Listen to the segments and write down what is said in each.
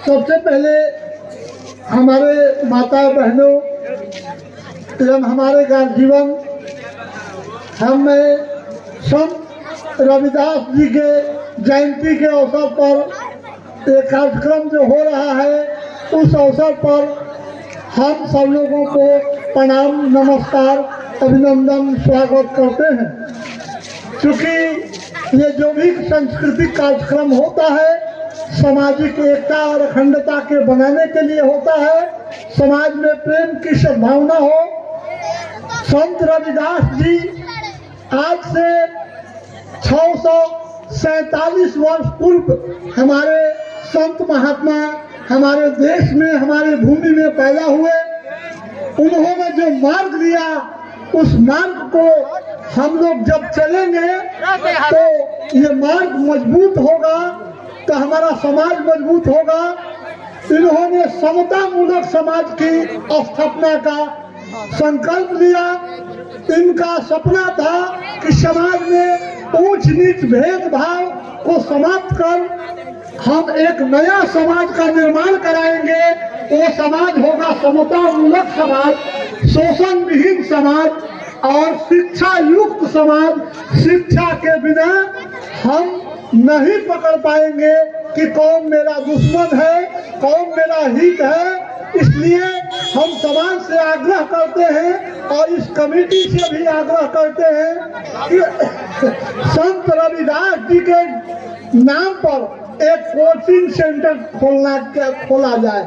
सबसे पहले हमारे माता बहनों एवं हमारे गार्जियन, हमें संत रविदास जी के जयंती के अवसर पर एक कार्यक्रम जो हो रहा है, उस अवसर पर हम सब लोगों को प्रणाम, नमस्कार, अभिनंदन, स्वागत करते हैं। क्योंकि ये जो भी सांस्कृतिक कार्यक्रम होता है सामाजिक एकता और अखंडता के बनाने के लिए होता है, समाज में प्रेम की सद्भावना हो। संत रविदास जी आज से 647 वर्ष पूर्व हमारे संत महात्मा हमारे देश में, हमारे भूमि में पैदा हुए। उन्होंने जो मार्ग दिया, उस मार्ग को हम लोग जब चलेंगे तो ये मार्ग मजबूत होगा, तो हमारा समाज मजबूत होगा। इन्होंने समता मूलक समाज की स्थापना का संकल्प लिया। इनका सपना था कि समाज में ऊंच नीच भेदभाव को समाप्त कर हम एक नया समाज का निर्माण कराएंगे। वो समाज होगा समता मूलक समाज, शोषण विहीन समाज और शिक्षा युक्त समाज। शिक्षा के बिना हम नहीं पकड़ पाएंगे कि कौन मेरा दुश्मन है, कौन मेरा हित है। इसलिए हम समाज से आग्रह करते हैं और इस कमेटी से भी आग्रह करते हैं कि संत रविदास जी के नाम पर एक कोचिंग सेंटर खोला जाए,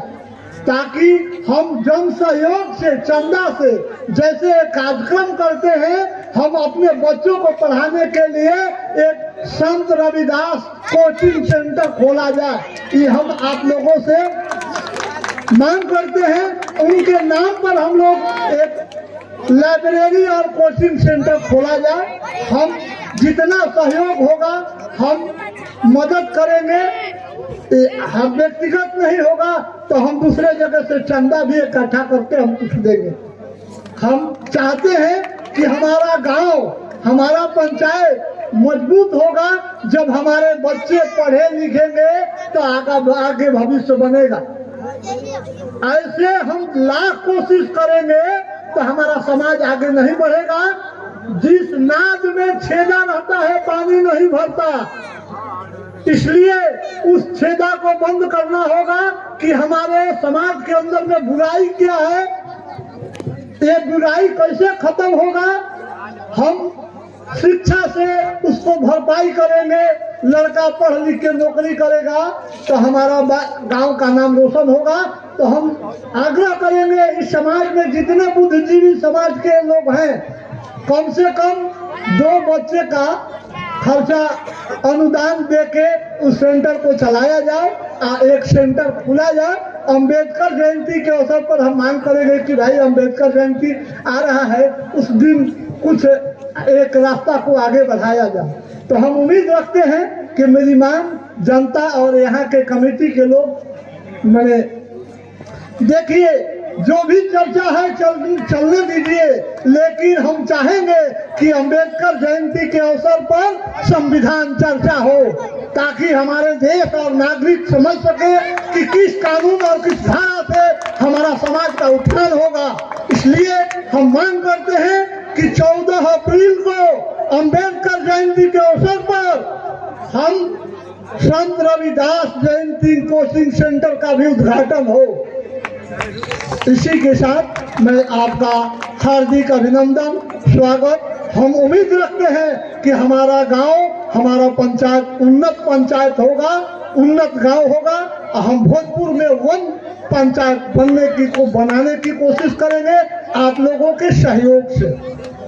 ताकि हम जन सहयोग से, चंदा से जैसे कार्यक्रम करते हैं, हम अपने बच्चों को पढ़ाने के लिए एक संत रविदास कोचिंग सेंटर खोला जाए। ये हम आप लोगों से मांग करते हैं। उनके नाम पर हम लोग एक लाइब्रेरी और कोचिंग सेंटर खोला जाए। हम जितना सहयोग होगा हम मदद करेंगे। हम व्यक्तिगत नहीं होगा तो हम दूसरे जगह से चंदा भी इकट्ठा करके हम कुछ देंगे। हम चाहते हैं कि हमारा गांव, हमारा पंचायत मजबूत होगा। जब हमारे बच्चे पढ़े लिखेंगे तो आगे भविष्य बनेगा। ऐसे हम लाख कोशिश करेंगे तो हमारा समाज आगे नहीं बढ़ेगा। जिस नाद में छेदा रहता है पानी नहीं भरता, इसलिए उस छेदा को बंद करना होगा कि हमारे समाज के अंदर में बुराई क्या है, ये बुराई कैसे खत्म होगा। हम शिक्षा से उसको भरपाई करेंगे। लड़का पढ़ लिख के नौकरी करेगा तो हमारा गांव का नाम रोशन होगा। तो हम आग्रह करेंगे इस समाज में जितने बुद्धिजीवी समाज के लोग हैं, कम से कम 2 बच्चे का खर्चा अनुदान देके उस सेंटर को चलाया जाए। एक सेंटर खुला जाए। अंबेडकर जयंती के अवसर पर हम मांग करेंगे कि भाई अंबेडकर जयंती आ रहा है, उस दिन कुछ एक रास्ता को आगे बढ़ाया जाए। तो हम उम्मीद रखते हैं कि मेरी मांग जनता और यहाँ के कमेटी के लोग मैंने देखिए, जो भी चर्चा है चलने दीजिए, लेकिन हम चाहेंगे कि अंबेडकर जयंती के अवसर पर संविधान चर्चा हो, ताकि हमारे देश और नागरिक समझ सके कि किस कानून और किस धारा से हमारा समाज का उत्थान होगा। इसलिए हम मांग करते हैं कि 14 अप्रैल को अंबेडकर जयंती के अवसर पर हम संत रविदास जयंती कोचिंग सेंटर का भी उद्घाटन हो। इसी के साथ मैं आपका हार्दिक अभिनंदन, स्वागत। हम उम्मीद रखते हैं कि हमारा गांव, हमारा पंचायत उन्नत पंचायत होगा, उन्नत गांव होगा। हम भोजपुर में वन पंचायत बनाने की कोशिश करेंगे आप लोगों के सहयोग से।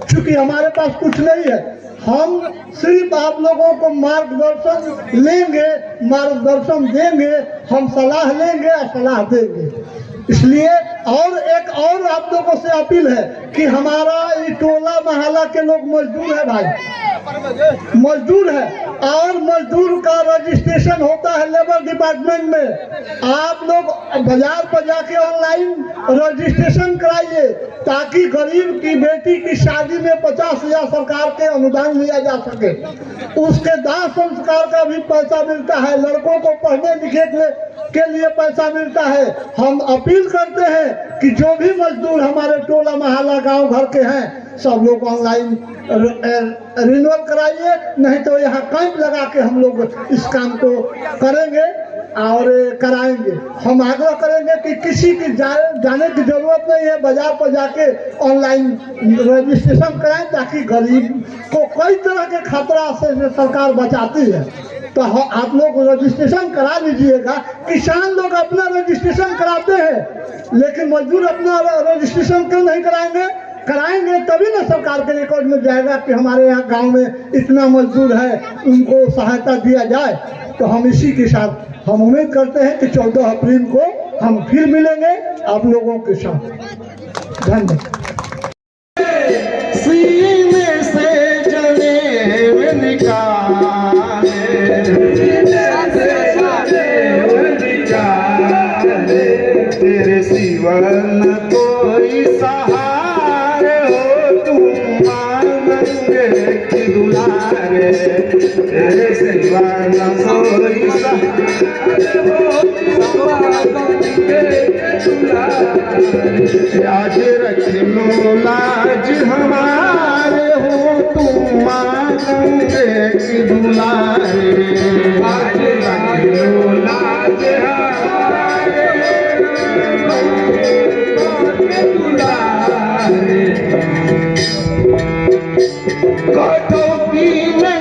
क्योंकि हमारे पास कुछ नहीं है, हम सिर्फ आप लोगों को मार्गदर्शन लेंगे, मार्गदर्शन देंगे, हम सलाह लेंगे और सलाह देंगे। इसलिए एक और आप लोगों से अपील है कि हमारा ये टोला मोहल्ला के लोग मजदूर है भाई, मजदूर है। और मजदूर का रजिस्ट्रेशन होता है लेबर डिपार्टमेंट में। आप लोग बाजार पर जाके ऑनलाइन रजिस्ट्रेशन कराइए ताकि गरीब की बेटी की शादी में 50,000 सरकार के अनुदान लिया जा सके। उसके दाह संस्कार का भी पैसा मिलता है, लड़कों को पढ़ने लिखे के लिए पैसा मिलता है। हम अपील करते हैं कि जो भी मजदूर हमारे टोला मोहल्ला गांव घर के हैं सब लोग ऑनलाइन रिन्यूअल कराइए, नहीं तो यहाँ कैंप लगा के हम लोग इस काम को करेंगे और कराएंगे। हम आग्रह करेंगे कि किसी की जाने की जरूरत नहीं है, बाजार पर जाके ऑनलाइन रजिस्ट्रेशन कराएं ताकि गरीब को कई तरह के खतरा से सरकार बचाती है। तो आप लोग रजिस्ट्रेशन करा लीजिएगा। किसान लोग अपना रजिस्ट्रेशन कराते हैं लेकिन मजदूर अपना रजिस्ट्रेशन क्यों नहीं कराएंगे? कराएंगे तभी ना सरकार के रिकॉर्ड में जाएगा कि हमारे यहाँ गांव में इतना मजदूर है, उनको सहायता दिया जाए। तो हम इसी के साथ हम उम्मीद करते हैं कि 14 अप्रैल को हम फिर मिलेंगे आप लोगों के साथ। धन्यवाद। सीने से जनेऊ निकाले, तेरे सिवा न कोई सहारे हो, तुम मांगे की दुलारे, तेरे सिवा न कोई सहारे हो, आज रख लो लाज हमारे हो, तुम मांगे की दुलारे, आज रख लो लाज हमारे दुलारे। कटौती में